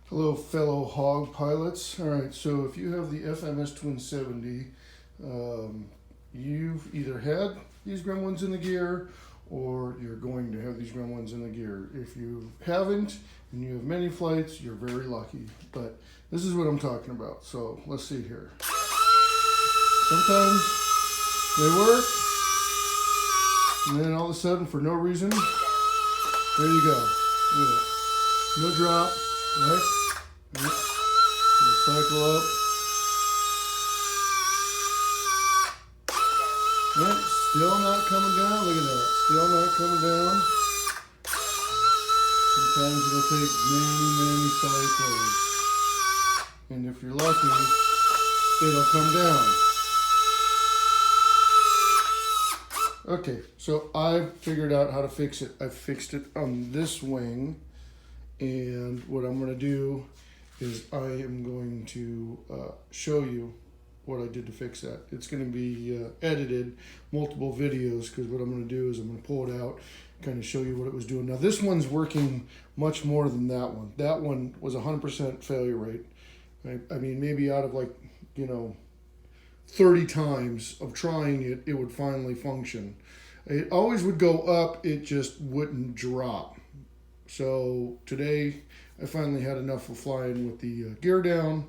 Hello, fellow hog pilots. All right, so if you have the FMS Twin 70, you've either had these gremlins in the gear or you're going to have these gremlins in the gear. If you haven't and you have many flights, you're very lucky. But this is what I'm talking about. So let's see here. Sometimes they work, and then all of a sudden, for no reason, there you go. Look at that. No drop, right? Right. Cycle up. Right. Still not coming down. Look at that. Still not coming down. Sometimes it'll take many cycles. And if you're lucky, it'll come down. Okay, so I figured out how to fix it. I fixed it on this wing. And what I'm going to do is I am going to show you what I did to fix that. It's going to be edited, multiple videos, because what I'm going to do is I'm going to pull it out, kind of show you what it was doing. Now this one's working much more than that one. That one was 100% failure rate. I mean, maybe out of 30 times of trying it, it would finally function. It always would go up, it just wouldn't drop. So today I finally had enough of flying with the gear down,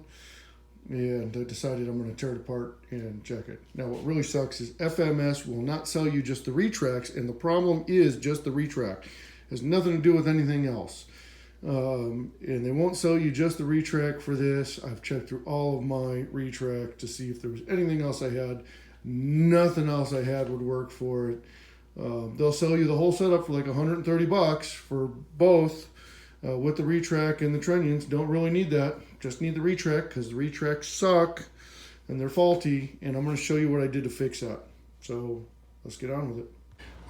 and I decided I'm going to tear it apart and check it. Now what really sucks is FMS will not sell you just the retracts, and the problem is just the retract. It has nothing to do with anything else. And they won't sell you just the retract for this. I've checked through all of my retract to see if there was anything else I had. Nothing else I had would work for it. They'll sell you the whole setup for like $130 for both, with the retract and the trunnions. Don't really need that. Just need the retract because the retracts suck and they're faulty. And I'm going to show you what I did to fix that. So let's get on with it.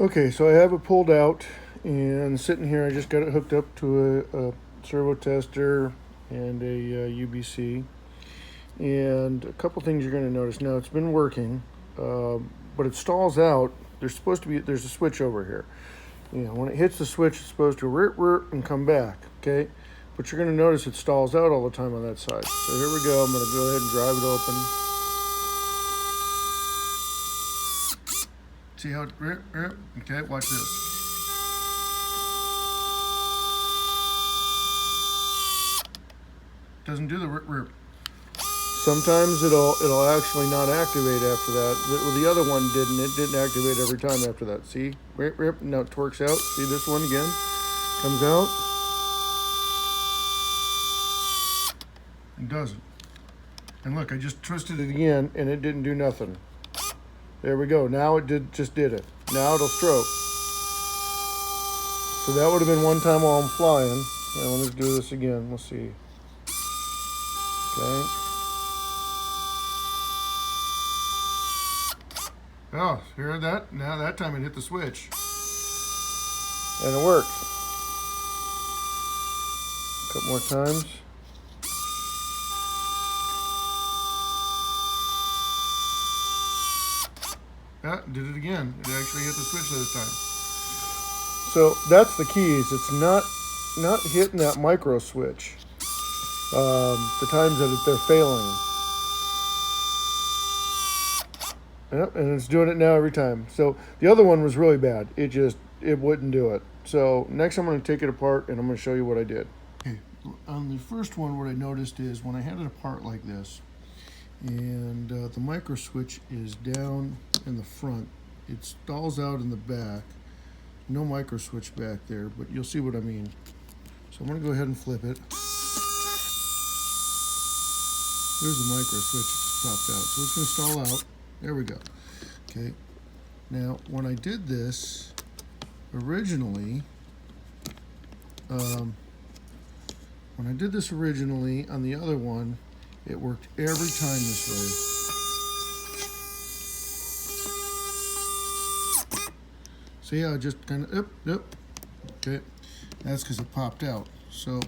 Okay, so I have it pulled out and sitting here. I just got it hooked up to a servo tester and a UBC. And a couple things you're going to notice. Now it's been working, but it stalls out. There's a switch over here. You know, when it hits the switch, it's supposed to and come back, okay? But you're going to notice it stalls out all the time on that side. So here we go. I'm going to go ahead and drive it open. See how it, okay, watch this. Doesn't do the rip. Sometimes it'll actually not activate after that. Well, the other one didn't. It didn't activate every time after that. See? Rip. Now it twerks out. See this one again? Comes out. It doesn't. And look, I just twisted it again and it didn't do nothing. There we go. Now it just did it. Now it'll stroke. So that would have been one time while I'm flying. Now let's do this again. We'll see. Okay. Oh, hear that? Now that time it hit the switch. And it worked. A couple more times. Yeah, did it again. It actually hit the switch this time. So that's the key, is it's not hitting that micro switch. The times that they're failing. Yep, and it's doing it now every time. So the other one was really bad. It wouldn't do it. So next I'm going to take it apart and I'm going to show you what I did. Okay, on the first one, what I noticed is when I had it apart like this, and the micro switch is down in the front, it stalls out in the back. No micro switch back there, but you'll see what I mean. So I'm going to go ahead and flip it. There's the micro switch, it just popped out. So it's going to stall out. There we go. Okay. Now, when I did this originally, on the other one, it worked every time this way. See how it just kind of, okay. That's because it popped out. So,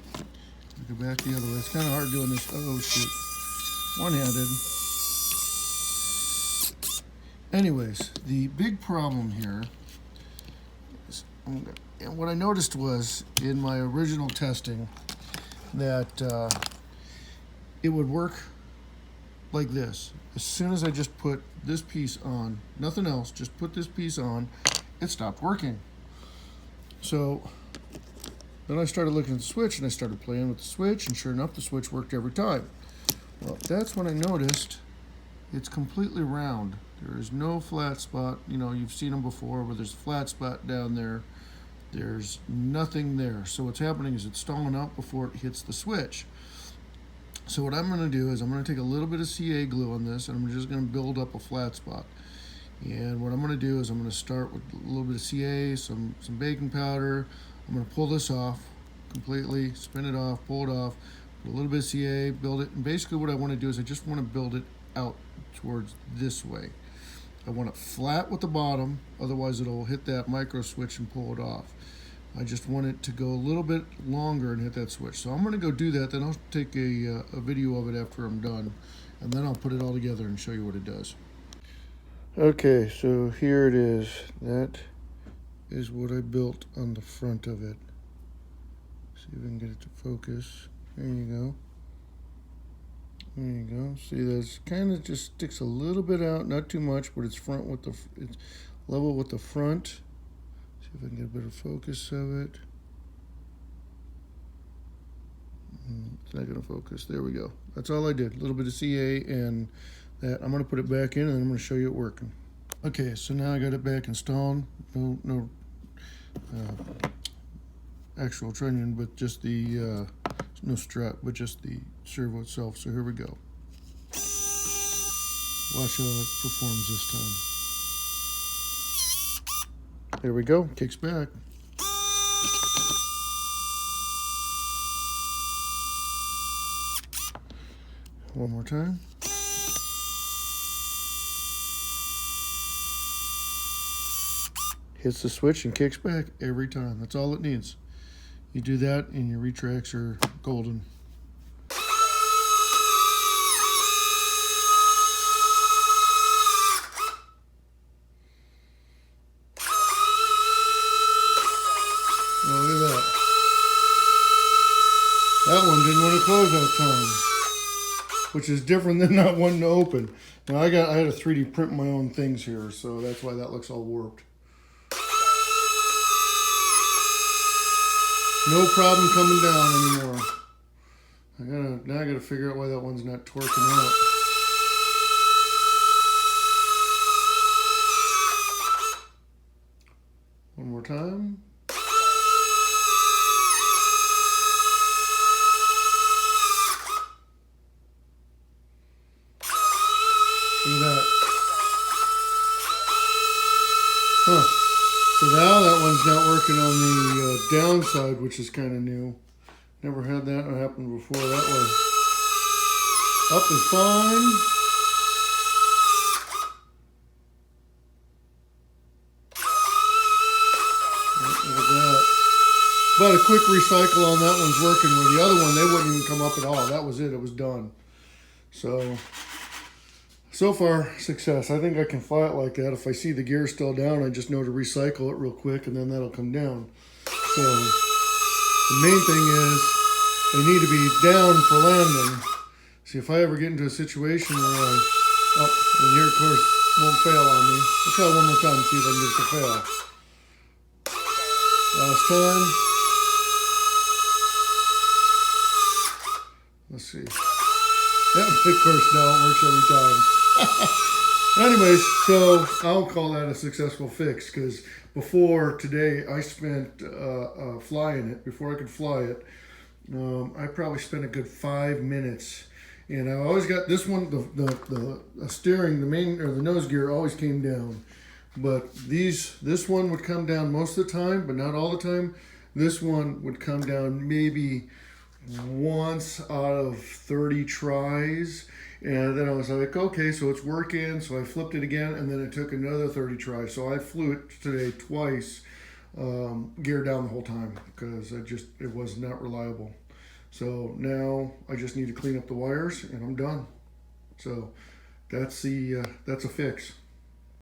go back the other way. It's kind of hard doing this, oh shoot, one-handed. Anyways, the big problem here is, and what I noticed was in my original testing, that it would work like this. As soon as I just put this piece on, nothing else, just put this piece on, it stopped working. So then I started looking at the switch and I started playing with the switch, and sure enough, the switch worked every time. Well, that's when I noticed it's completely round. There is no flat spot. You know, you've seen them before where there's a flat spot down there. There's nothing there. So what's happening is it's stalling out before it hits the switch. So what I'm going to do is I'm going to take a little bit of CA glue on this, and I'm just going to build up a flat spot. And what I'm going to do is I'm going to start with a little bit of CA, some baking powder. I'm going to pull this off completely, spin it off, pull it off, put a little bit of CA, build it. And basically what I want to do is I just want to build it out towards this way. I want it flat with the bottom, otherwise it'll hit that micro switch and pull it off. I just want it to go a little bit longer and hit that switch. So I'm going to go do that, then I'll take a video of it after I'm done, and then I'll put it all together and show you what it does. Okay, so here it is. That is what I built on the front of it. See if I can get it to focus. There you go. There you go. See, that's kind of just sticks a little bit out, not too much, but it's front with the, it's level with the front. See if I can get a better focus of it. It's not going to focus. There we go. That's all I did. A little bit of CA and that. I'm going to put it back in, and then I'm going to show you it working. Okay, so now I got it back installed. No actual trunnion, but just the no strap, but just the servo itself. So here we go. Watch how it performs this time. There we go. Kicks back. One more time. Hits the switch and kicks back every time. That's all it needs. You do that and your retracts are golden. Oh, look at that. That one didn't want to close that time, which is different than not wanting to open. Now I had a 3D print my own things here, so that's why that looks all warped. No problem coming down anymore. Now I gotta figure out why that one's not torquing out. One more time. Look at that. Huh. So now that one's not working on the downside, which is kind of new. Never had that happen before that way. Up is fine. Look at that. But a quick recycle on that one's working, where the other one, they wouldn't even come up at all. That was it. It was done. So far, success. I think I can fly it like that. If I see the gear still down, I just know to recycle it real quick, and then that'll come down. So the main thing is they need to be down for landing. See, if I ever get into a situation where and here, of course, won't fail on me. Let's try it one more time and see if I can get it to fail. Last time. Let's see. Yeah, of course, now it works every time. Anyways, so I'll call that a successful fix, because before today I spent flying it. Before I could fly it, I probably spent a good 5 minutes, and I always got this one, the steering, the main or the nose gear always came down, but this one would come down most of the time, but not all the time. This one would come down maybe once out of 30 tries. And then I was like, okay, so it's working. So I flipped it again, and then it took another 30 tries. So I flew it today twice, gear down the whole time, because it was not reliable. So now I just need to clean up the wires, and I'm done. So that's a fix.